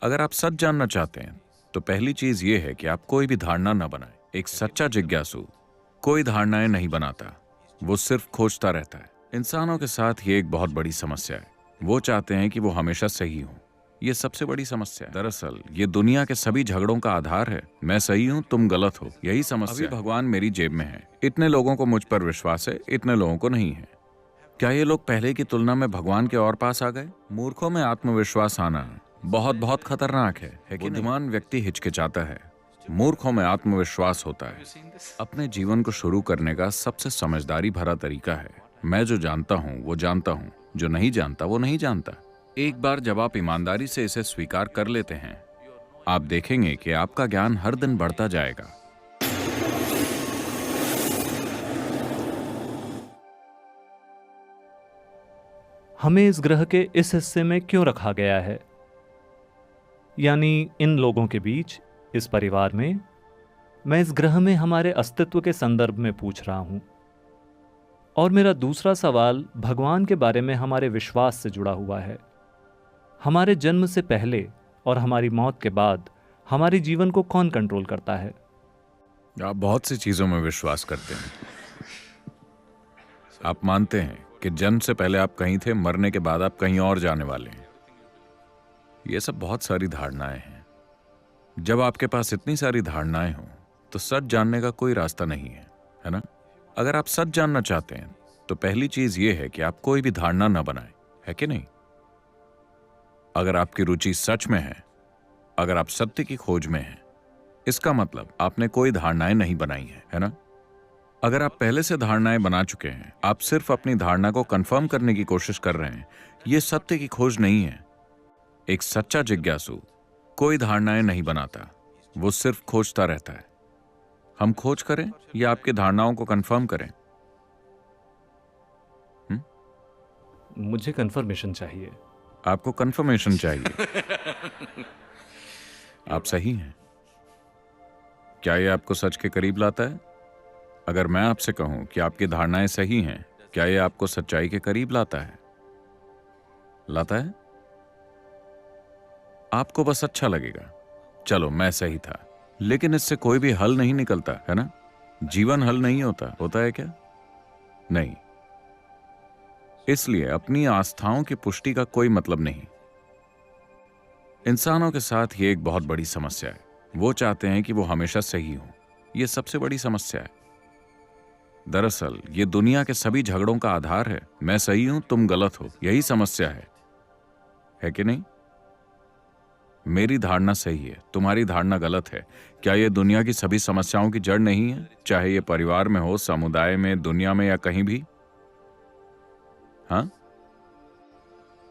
अगर आप सच जानना चाहते हैं तो पहली चीज ये है कि आप कोई भी धारणा न बनाएं। एक सच्चा जिज्ञासु कोई धारणाएं नहीं बनाता, वो सिर्फ खोजता रहता है। इंसानों के साथ ये एक बहुत बड़ी समस्या है। वो चाहते हैं कि वो हमेशा सही हो। ये सबसे बड़ी समस्या है। दरअसल ये दुनिया के सभी झगड़ों का आधार है। मैं सही हूं, तुम गलत हो, यही समस्या। अभी भगवान मेरी जेब में है। इतने लोगों को मुझ पर विश्वास है, इतने लोगों को नहीं है। क्या ये लोग पहले की तुलना में भगवान के और पास आ गए? मूर्खों में आत्मविश्वास आना बहुत बहुत खतरनाक है कि बुद्धिमान व्यक्ति हिचकिचाता है, मूर्खों में आत्मविश्वास होता है। अपने जीवन को शुरू करने का सबसे समझदारी भरा तरीका है, मैं जो जानता हूं वो जानता हूं, जो नहीं जानता वो नहीं जानता। एक बार जब आप ईमानदारी से इसे स्वीकार कर लेते हैं, आप देखेंगे कि आपका ज्ञान हर दिन बढ़ता जाएगा। हमें इस ग्रह के इस हिस्से में क्यों रखा गया है, यानी इन लोगों के बीच, इस परिवार में? मैं इस ग्रह में हमारे अस्तित्व के संदर्भ में पूछ रहा हूं। और मेरा दूसरा सवाल भगवान के बारे में हमारे विश्वास से जुड़ा हुआ है। हमारे जन्म से पहले और हमारी मौत के बाद हमारे जीवन को कौन कंट्रोल करता है? आप बहुत सी चीजों में विश्वास करते हैं। आप मानते हैं कि जन्म से पहले आप कहीं थे, मरने के बाद आप कहीं और जाने वाले हैं। ये सब बहुत सारी धारणाएं हैं। जब आपके पास इतनी सारी धारणाएं हों तो सच जानने का कोई रास्ता नहीं है ना? अगर आप सच जानना चाहते हैं तो पहली चीज ये है कि आप कोई भी धारणा न बनाएं, है कि नहीं? अगर आपकी रुचि सच में है, अगर आप सत्य की खोज में हैं, इसका मतलब आपने कोई धारणाएं नहीं बनाई है ना? अगर आप पहले से धारणाएं बना चुके हैं, आप सिर्फ अपनी धारणा को कंफर्म करने की कोशिश कर रहे हैं, यह सत्य की खोज नहीं है। एक सच्चा जिज्ञासु कोई धारणाएं नहीं बनाता, वो सिर्फ खोजता रहता है। हम खोज करें या आपकी धारणाओं को कंफर्म करें? मुझे कंफर्मेशन चाहिए। आपको कंफर्मेशन चाहिए? आप सही हैं। क्या यह आपको सच के करीब लाता है? अगर मैं आपसे कहूं कि आपकी धारणाएं सही हैं, क्या यह आपको सच्चाई के करीब लाता है? लाता है? आपको बस अच्छा लगेगा, चलो मैं सही था, लेकिन इससे कोई भी हल नहीं निकलता, है ना? जीवन हल नहीं होता। होता है क्या? नहीं। इसलिए अपनी आस्थाओं की पुष्टि का कोई मतलब नहीं। इंसानों के साथ ये एक बहुत बड़ी समस्या है। वो चाहते हैं कि वो हमेशा सही हो। ये सबसे बड़ी समस्या है। दरअसल ये दुनिया के सभी झगड़ों का आधार है। मैं सही हूं, तुम गलत हो, यही समस्या है कि नहीं? मेरी धारणा सही है, तुम्हारी धारणा गलत है। क्या यह दुनिया की सभी समस्याओं की जड़ नहीं है? चाहे ये परिवार में हो, समुदाय में, दुनिया में या कहीं भी। हाँ,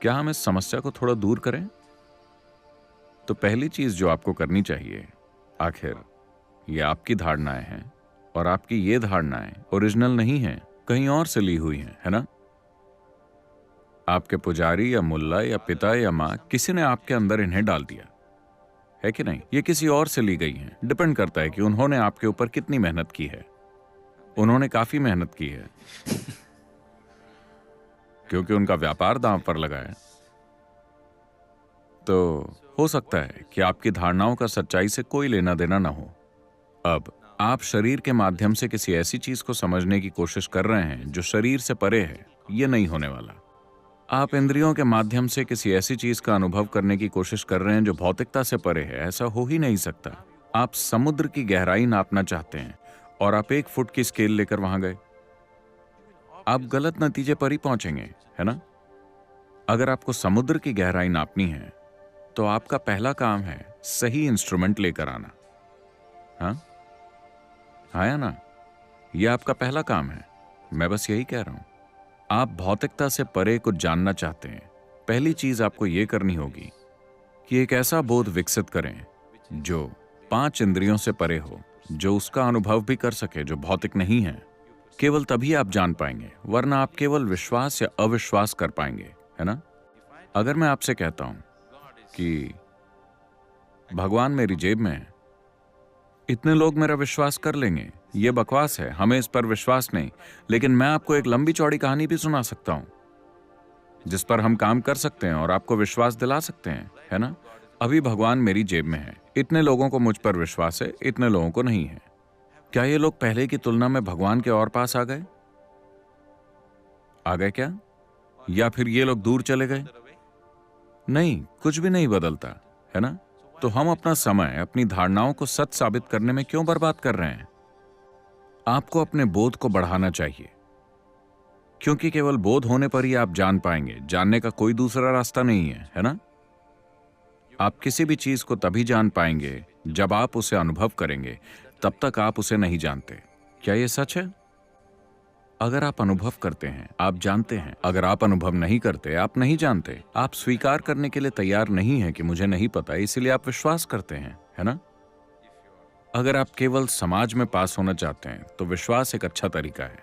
क्या हम इस समस्या को थोड़ा दूर करें? तो पहली चीज जो आपको करनी चाहिए, आखिर ये आपकी धारणाएं हैं और आपकी ये धारणाएं ओरिजिनल नहीं हैं, कहीं और से ली हुई हैं, है ना? आपके पुजारी या मुल्ला या पिता या माँ, किसी ने आपके अंदर इन्हें डाल दिया, है कि नहीं? ये किसी और से ली गई हैं। डिपेंड करता है कि उन्होंने आपके ऊपर कितनी मेहनत की है। उन्होंने काफी मेहनत की है क्योंकि उनका व्यापार दांव पर लगा है। तो हो सकता है कि आपकी धारणाओं का सच्चाई से कोई लेना देना ना हो। अब आप शरीर के माध्यम से किसी ऐसी चीज को समझने की कोशिश कर रहे हैं जो शरीर से परे है। यह नहीं होने वाला। आप इंद्रियों के माध्यम से किसी ऐसी चीज का अनुभव करने की कोशिश कर रहे हैं जो भौतिकता से परे है। ऐसा हो ही नहीं सकता। आप समुद्र की गहराई नापना चाहते हैं और आप 1 फुट की स्केल लेकर वहां गए, आप गलत नतीजे पर ही पहुंचेंगे, है ना? अगर आपको समुद्र की गहराई नापनी है तो आपका पहला काम है सही इंस्ट्रूमेंट लेकर आना। हाँ, आया ना? यह आपका पहला काम है। मैं बस यही कह रहा हूं। आप भौतिकता से परे कुछ जानना चाहते हैं, पहली चीज आपको यह करनी होगी कि एक ऐसा बोध विकसित करें जो 5 इंद्रियों से परे हो, जो उसका अनुभव भी कर सके, जो भौतिक नहीं है। केवल तभी आप जान पाएंगे, वरना आप केवल विश्वास या अविश्वास कर पाएंगे, है ना? अगर मैं आपसे कहता हूं कि भगवान मेरी जेब में है, इतने लोग मेरा विश्वास कर लेंगे, यह बकवास है, हमें इस पर विश्वास नहीं। लेकिन मैं आपको एक लंबी चौड़ी कहानी भी सुना सकता हूं जिस पर हम काम कर सकते हैं और आपको विश्वास दिला सकते हैं, है ना? अभी भगवान मेरी जेब में है, इतने लोगों को मुझ पर विश्वास है, इतने लोगों को नहीं है। क्या ये लोग पहले की तुलना में भगवान के और पास आ गए? आ गए क्या? या फिर ये लोग दूर चले गए? नहीं, कुछ भी नहीं बदलता, है ना? तो हम अपना समय अपनी धारणाओं को सच साबित करने में क्यों बर्बाद कर रहे हैं? आपको अपने बोध को बढ़ाना चाहिए, क्योंकि केवल बोध होने पर ही आप जान पाएंगे। जानने का कोई दूसरा रास्ता नहीं है ना? आप किसी भी चीज को तभी जान पाएंगे जब आप उसे अनुभव करेंगे, तब तक आप उसे नहीं जानते। क्या यह सच है? अगर आप अनुभव करते हैं, आप जानते हैं। अगर आप अनुभव नहीं करते, आप नहीं जानते। आप स्वीकार करने के लिए तैयार नहीं है कि मुझे नहीं पता, इसीलिए आप विश्वास करते हैं, है ना? अगर आप केवल समाज में पास होना चाहते हैं तो विश्वास एक अच्छा तरीका है,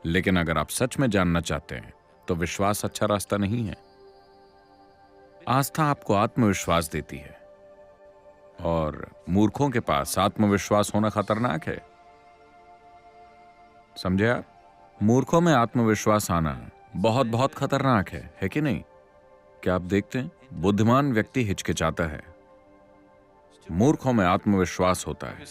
लेकिन अगर आप सच में जानना चाहते हैं तो विश्वास अच्छा रास्ता नहीं है। आस्था आपको आत्मविश्वास देती है, और मूर्खों के पास आत्मविश्वास होना खतरनाक है। समझे आप? मूर्खों में आत्मविश्वास आना बहुत बहुत खतरनाक है कि नहीं? क्या आप देखते हैं, बुद्धिमान व्यक्ति हिचकिचाता है, मूर्खों में आत्मविश्वास होता है।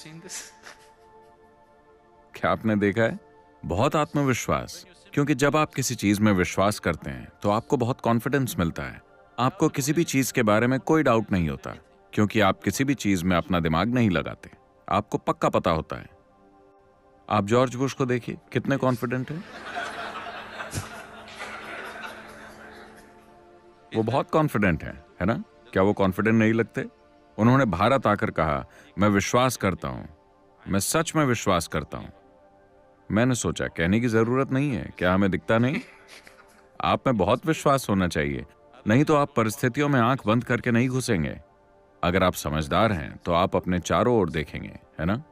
क्या आपने देखा है? बहुत आत्मविश्वास, क्योंकि जब आप किसी चीज में विश्वास करते हैं तो आपको बहुत कॉन्फिडेंस मिलता है। आपको किसी भी चीज के बारे में कोई डाउट नहीं होता, क्योंकि आप किसी भी चीज में अपना दिमाग नहीं लगाते। आपको पक्का पता होता है। आप जॉर्ज बुश को देखिए, कितने कॉन्फिडेंट हैं। वो बहुत कॉन्फिडेंट है ना? क्या वो कॉन्फिडेंट नहीं लगते? उन्होंने भारत आकर कहा, मैं विश्वास करता हूं, मैं सच में विश्वास करता हूं। मैंने सोचा, कहने की जरूरत नहीं है, क्या हमें दिखता नहीं? आप में बहुत विश्वास होना चाहिए, नहीं तो आप परिस्थितियों में आंख बंद करके नहीं घुसेंगे। अगर आप समझदार हैं तो आप अपने चारों ओर देखेंगे, है ना?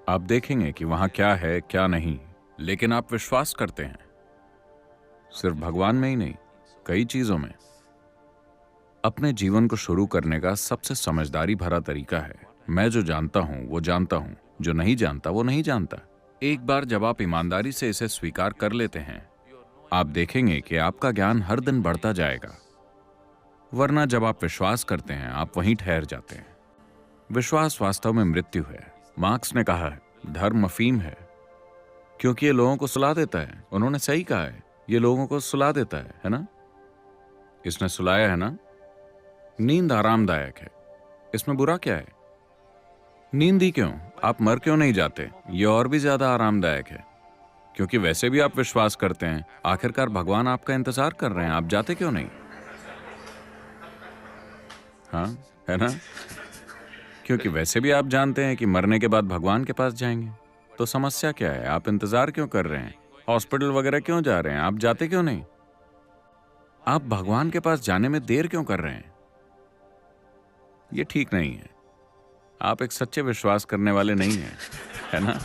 आप देखेंगे कि वहां क्या है क्या नहीं, लेकिन आप विश्वास करते हैं। सिर्फ भगवान में ही नहीं, कई चीजों में। अपने जीवन को शुरू करने का सबसे समझदारी भरा तरीका है, मैं जो जानता हूं वो जानता हूं, जो नहीं जानता वो नहीं जानता। एक बार जब आप ईमानदारी से इसे स्वीकार कर लेते हैं, आप देखेंगे कि आपका ज्ञान हर दिन बढ़ता जाएगा। वरना जब आप विश्वास करते हैं, आप वहीं ठहर जाते हैं। विश्वास वास्तव में मृत्यु है। मार्क्स ने कहा है, धर्म अफीम है, क्योंकि ये लोगों को सुला देता है। उन्होंने सही कहा है, ये लोगों को सुला देता है ना? इसने सुलाया है ना? नींद आरामदायक है, इसमें बुरा क्या है? नींद ही क्यों, आप मर क्यों नहीं जाते? ये और भी ज्यादा आरामदायक है, क्योंकि वैसे भी आप विश्वास करते हैं। आखिरकार भगवान आपका इंतजार कर रहे हैं, आप जाते क्यों नहीं? हाँ, है ना? क्योंकि वैसे भी आप जानते हैं कि मरने के बाद भगवान के पास जाएंगे। तो समस्या क्या है? आप इंतजार क्यों कर रहे हैं? हॉस्पिटल वगैरह क्यों जा रहे हैं? आप जाते क्यों नहीं? आप भगवान के पास जाने में देर क्यों कर रहे हैं? ये ठीक नहीं है। आप एक सच्चे विश्वास करने वाले नहीं हैं, है ना?